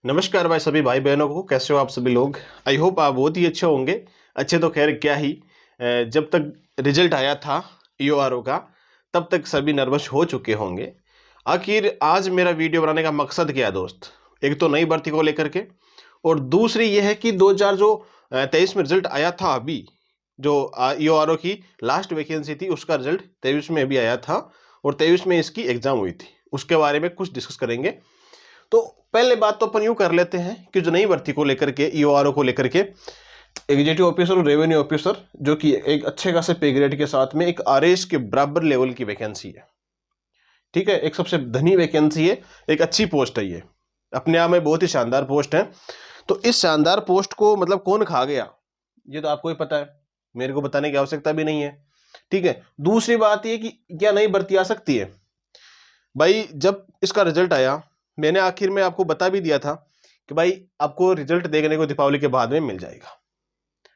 नमस्कार भाई सभी भाई बहनों को, कैसे हो आप सभी लोग। आई होप आप बहुत ही अच्छे होंगे। अच्छे तो खैर क्या ही, जब तक रिजल्ट आया था ईओआरओ का तब तक सभी नर्वस हो चुके होंगे। आखिर आज मेरा वीडियो बनाने का मकसद क्या है दोस्त, एक तो नई भर्ती को लेकर के, और दूसरी ये है कि 2023 में रिजल्ट आया था अभी, जो ईओआरओ की लास्ट वैकेंसी थी उसका रिजल्ट 23 में अभी आया था और 23 में इसकी एग्जाम हुई थी। उसके बारे में कुछ डिस्कस करेंगे। तो पहले बात तो अपन यूं कर लेते हैं कि जो नई भर्ती को लेकर के, ईओआरओ को लेकर के, एग्जीक्यूटिव ऑफिसर और रेवेन्यू ऑफिसर, जो कि एक अच्छे खासे पे ग्रेड के साथ में एक आरएएस के बराबर लेवल की वैकेंसी है। ठीक है, एक सबसे धनी वैकेंसी है, एक अच्छी पोस्ट है। ये अपने आप में बहुत ही शानदार पोस्ट है। तो इस शानदार पोस्ट को मतलब कौन खा गया, ये तो आपको ही पता है, मेरे को बताने की आवश्यकता भी नहीं है। ठीक है, दूसरी बात ये कि क्या नई भर्ती आ सकती है। भाई जब इसका रिजल्ट आया, मैंने आखिर में आपको बता भी दिया था कि भाई आपको रिजल्ट देखने को दीपावली के बाद में मिल जाएगा,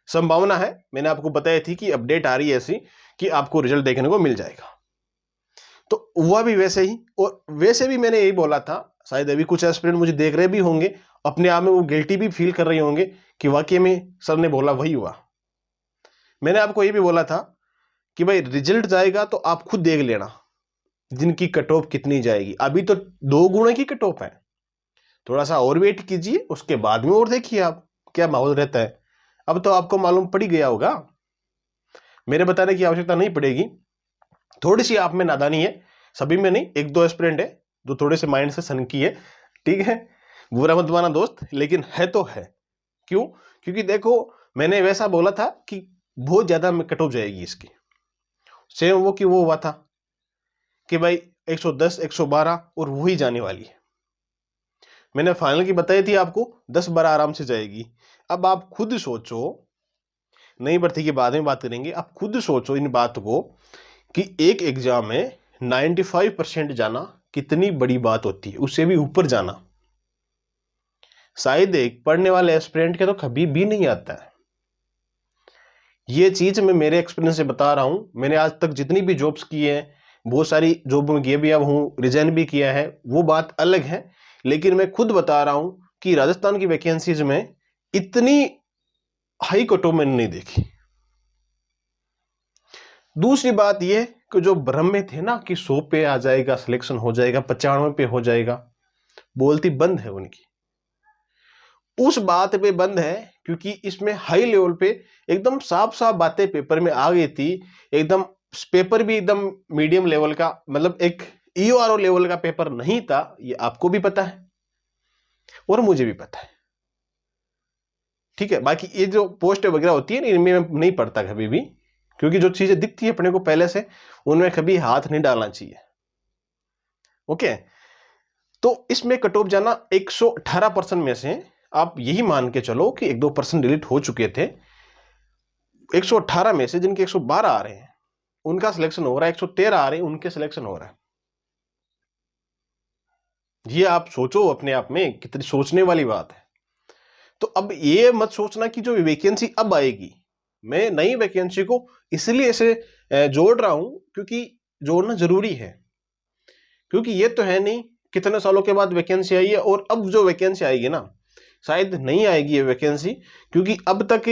संभावना है। मैंने आपको बताई थी कि अपडेट आ रही है ऐसी कि आपको रिजल्ट देखने को मिल जाएगा। तो हुआ भी वैसे ही, और वैसे भी मैंने यही बोला था। शायद अभी कुछ एस्पिरेंट मुझे देख रहे भी होंगे, अपने आप में वो गिल्टी भी फील कर रहे होंगे कि वाकई में सर ने बोला वही हुआ। मैंने आपको ये भी बोला था कि भाई रिजल्ट जाएगा तो आप खुद देख लेना जिनकी कट ऑफ कितनी जाएगी। अभी तो 2 गुणे की कट ऑफ है, थोड़ा सा और वेट कीजिए, उसके बाद में और देखिए आप क्या माहौल रहता है। अब तो आपको मालूम पड़ ही गया होगा, मेरे बताने की आवश्यकता नहीं पड़ेगी। थोड़ी सी आप में नादानी है, सभी में नहीं, 1-2 एस्पिरेंट है जो थोड़े से माइंड से सनकी है। ठीक है, बुरा मत माना दोस्त, लेकिन है तो है। क्यों? क्योंकि देखो, मैंने वैसा बोला था कि बहुत ज्यादा कट ऑफ जाएगी इसकी। सेम वो कि वो हुआ था कि भाई 110 112 और वही जाने वाली है। मैंने फाइनल की बताई थी आपको 10-12 आराम से जाएगी। अब आप खुद सोचो, नई भर्ती के बाद में बात करेंगे, आप खुद सोचो इन बात को कि एक एग्जाम में 95% जाना कितनी बड़ी बात होती है, उससे भी ऊपर जाना शायद एक पढ़ने वाले एस्पिरेंट के तो कभी भी नहीं आता है। ये चीज मैं मेरे एक्सपीरियंस से बता रहा हूं। मैंने आज तक जितनी भी जॉब्स की है, बहुत सारी जॉब में गया भी अब हूं, रिजाइन भी किया है, वो बात अलग है। लेकिन मैं खुद बता रहा हूं कि राजस्थान की वैकेंसीज में इतनी हाई कट ऑफ मैंने नहीं देखी। दूसरी बात यह कि जो भ्रम में थे ना कि 100 पे आ जाएगा, सिलेक्शन हो जाएगा, 95 पे हो जाएगा, बोलती बंद है उनकी। उस बात पे बंद है क्योंकि इसमें हाई लेवल पे एकदम साफ साफ बातें पेपर में आ गई थी। एकदम पेपर भी एकदम मीडियम लेवल का, मतलब एक ईओआरओ लेवल का पेपर नहीं था, ये आपको भी पता है और मुझे भी पता है। ठीक है, बाकी ये जो पोस्ट वगैरह होती है ना, इनमें मैं नहीं पढ़ता कभी भी, क्योंकि जो चीजें दिखती है अपने को पहले से, उनमें कभी हाथ नहीं डालना चाहिए। ओके, तो इसमें कट ऑफ जाना 118% में से आप यही मान के चलो कि 1-2% डिलीट हो चुके थे। 118 में से जिनके 112 आ रहे हैं उनका सिलेक्शन हो रहा है, 113 आ रहे हैं उनके सिलेक्शन हो रहा है। ये आप सोचो अपने आप में, कितनी सोचने वाली बात है। तो अब ये मत सोचना कि जो वैकेंसी अब आएगी, मैं नई वैकेंसी को इसलिए ऐसे जोड़ रहा हूं क्योंकि जोड़ना जरूरी है। क्योंकि ये तो है नहीं कितने सालों के बाद वैकेंसी आई है, और अब जो वैकेंसी आएगी ना, शायद नहीं आएगी ये वैकेंसी, क्योंकि अब तक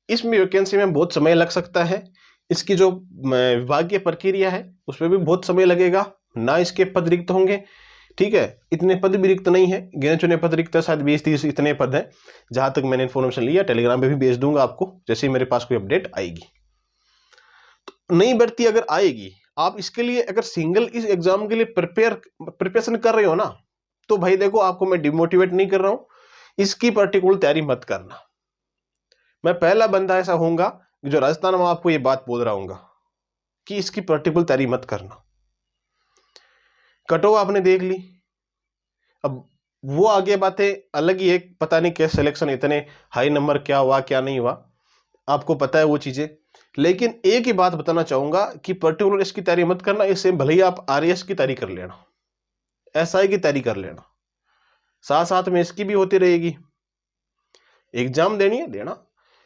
इसमें वैकेंसी में बहुत समय लग सकता है। इसकी जो विभागीय प्रक्रिया है उसमें भी बहुत समय लगेगा, ना इसके पद रिक्त होंगे। ठीक है, इतने पद भी रिक्त नहीं है, गिने चुने पद रिक्त है, शायद 20-30 इतने पद हैं जहां तक मैंने इन्फॉर्मेशन लिया। टेलीग्राम पे भी भेज दूंगा आपको जैसे ही मेरे पास कोई अपडेट आएगी। तो नई भर्ती अगर आएगी, आप इसके लिए अगर सिंगल इस एग्जाम के लिए प्रिपरेशन कर रहे हो ना, तो भाई देखो, आपको मैं डिमोटिवेट नहीं कर रहा हूं, इसकी पर्टिकुलर तैयारी मत करना। मैं पहला बंदा ऐसा होऊंगा जो राजस्थान में आपको ये बात बोल रहा हूँ कि इसकी पर्टिकुलर तैयारी मत करना। कट ऑफ आपने देख ली, अब वो आगे बातें अलग ही है, पता नहीं कैसे सिलेक्शन इतने हाई नंबर क्या हुआ क्या नहीं हुआ, आपको पता है वो चीजें। लेकिन एक ही बात बताना चाहूंगा कि पर्टिकुलर इसकी तैयारी मत करना, इससे भले ही आप आरएएस की तैयारी कर लेना, एसआई की तैयारी कर लेना, साथ साथ में इसकी भी होती रहेगी। एग्जाम देनी है देना,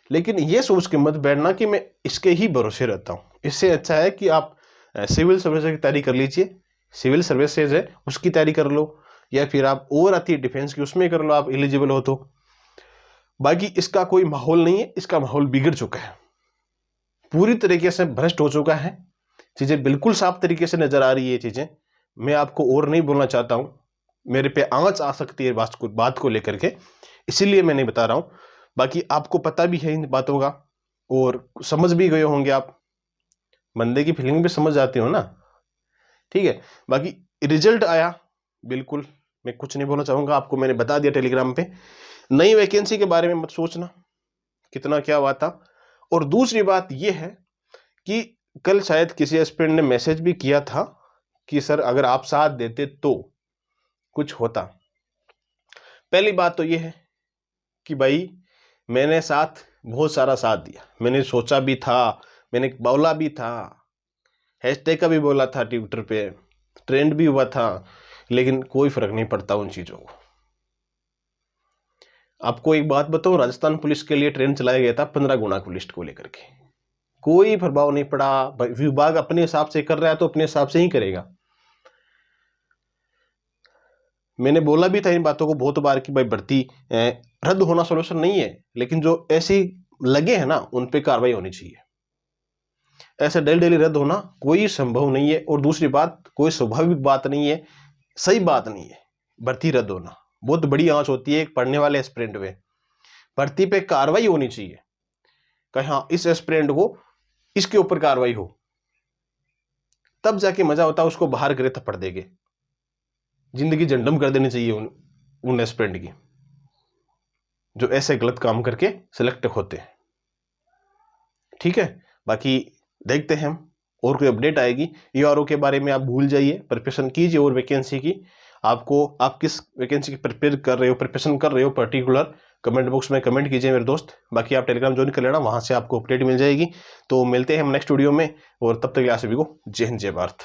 लेकिन ये सोच के मत बैठना कि मैं इसके ही भरोसे रहता हूं। इससे अच्छा है कि आप सिविल सर्विसेज की तैयारी कर लीजिए, सिविल सर्विसेज है उसकी तैयारी कर लो, या फिर आप और आती है डिफेंस की, उसमें कर लो आप एलिजिबल हो तो। बाकी इसका कोई माहौल नहीं है, इसका माहौल बिगड़ चुका है, पूरी तरीके से भ्रष्ट हो चुका है, चीजें बिल्कुल साफ तरीके से नजर आ रही है चीजें। मैं आपको और नहीं बोलना चाहता हूं, मेरे पे आंच आ सकती है बात को लेकर के, इसीलिए मैं नहीं बता रहा हूं। बाकी आपको पता भी है इन बातों का और समझ भी गए होंगे आप, बंदे की फीलिंग भी समझ जाते हो ना, ठीक है। बाकी रिजल्ट आया, बिल्कुल मैं कुछ नहीं बोलना चाहूंगा, आपको मैंने बता दिया टेलीग्राम पे। नई वैकेंसी के बारे में मत सोचना कितना क्या हुआ था। और दूसरी बात यह है कि कल शायद किसी एस्पिरेंट ने मैसेज भी किया था कि सर अगर आप साथ देते तो कुछ होता। पहली बात तो यह है कि भाई मैंने बहुत सारा साथ दिया, मैंने सोचा भी था, मैंने बोला भी था, हैशटैग का भी बोला था, ट्विटर पे ट्रेंड भी हुआ था, लेकिन कोई फर्क नहीं पड़ता उन चीजों को। आपको एक बात बताऊं, राजस्थान पुलिस के लिए ट्रेंड चलाया गया था 15 गुणांक लिस्ट को लेकर के, कोई प्रभाव नहीं पड़ा। विभाग अपने हिसाब से कर रहा है तो अपने हिसाब से ही करेगा। मैंने बोला भी था इन बातों को बहुत बार कि भाई भर्ती रद्द होना सोल्यूशन नहीं है, लेकिन जो ऐसे लगे हैं ना उन पे कार्रवाई होनी चाहिए। ऐसे डेली रद्द होना कोई संभव नहीं है। और दूसरी बात, कोई स्वाभाविक बात नहीं है, सही बात नहीं है भर्ती रद्द होना। बहुत बड़ी आंच होती है एक पढ़ने वाले एस्पिरेंट में, भर्ती पे कार्रवाई होनी चाहिए कि हाँ इस एस्पिरेंट को इसके ऊपर कार्रवाई हो, तब जाके मजा होता है। उसको बाहर करे थप्पड़ देके, जिंदगी झंडम कर देनी चाहिए उन एस्पिरेंट की जो ऐसे गलत काम करके सिलेक्ट होते हैं, ठीक है। बाकी देखते हैं हम, और कोई अपडेट आएगी ईआरओ के बारे में आप भूल जाइए, प्रिपरेशन कीजिए। और वैकेंसी की आप किस वैकेंसी की प्रिपेयर कर रहे हो, प्रिपरेशन कर रहे हो पर्टिकुलर, कमेंट बॉक्स में कमेंट कीजिए मेरे दोस्त। बाकी आप टेलीग्राम ज्वाइन कर लेना, वहां से आपको अपडेट मिल जाएगी। तो मिलते हैं हम नेक्स्ट वीडियो में, और तब तक के लिए आप सभी को जय हिंद जय भारत।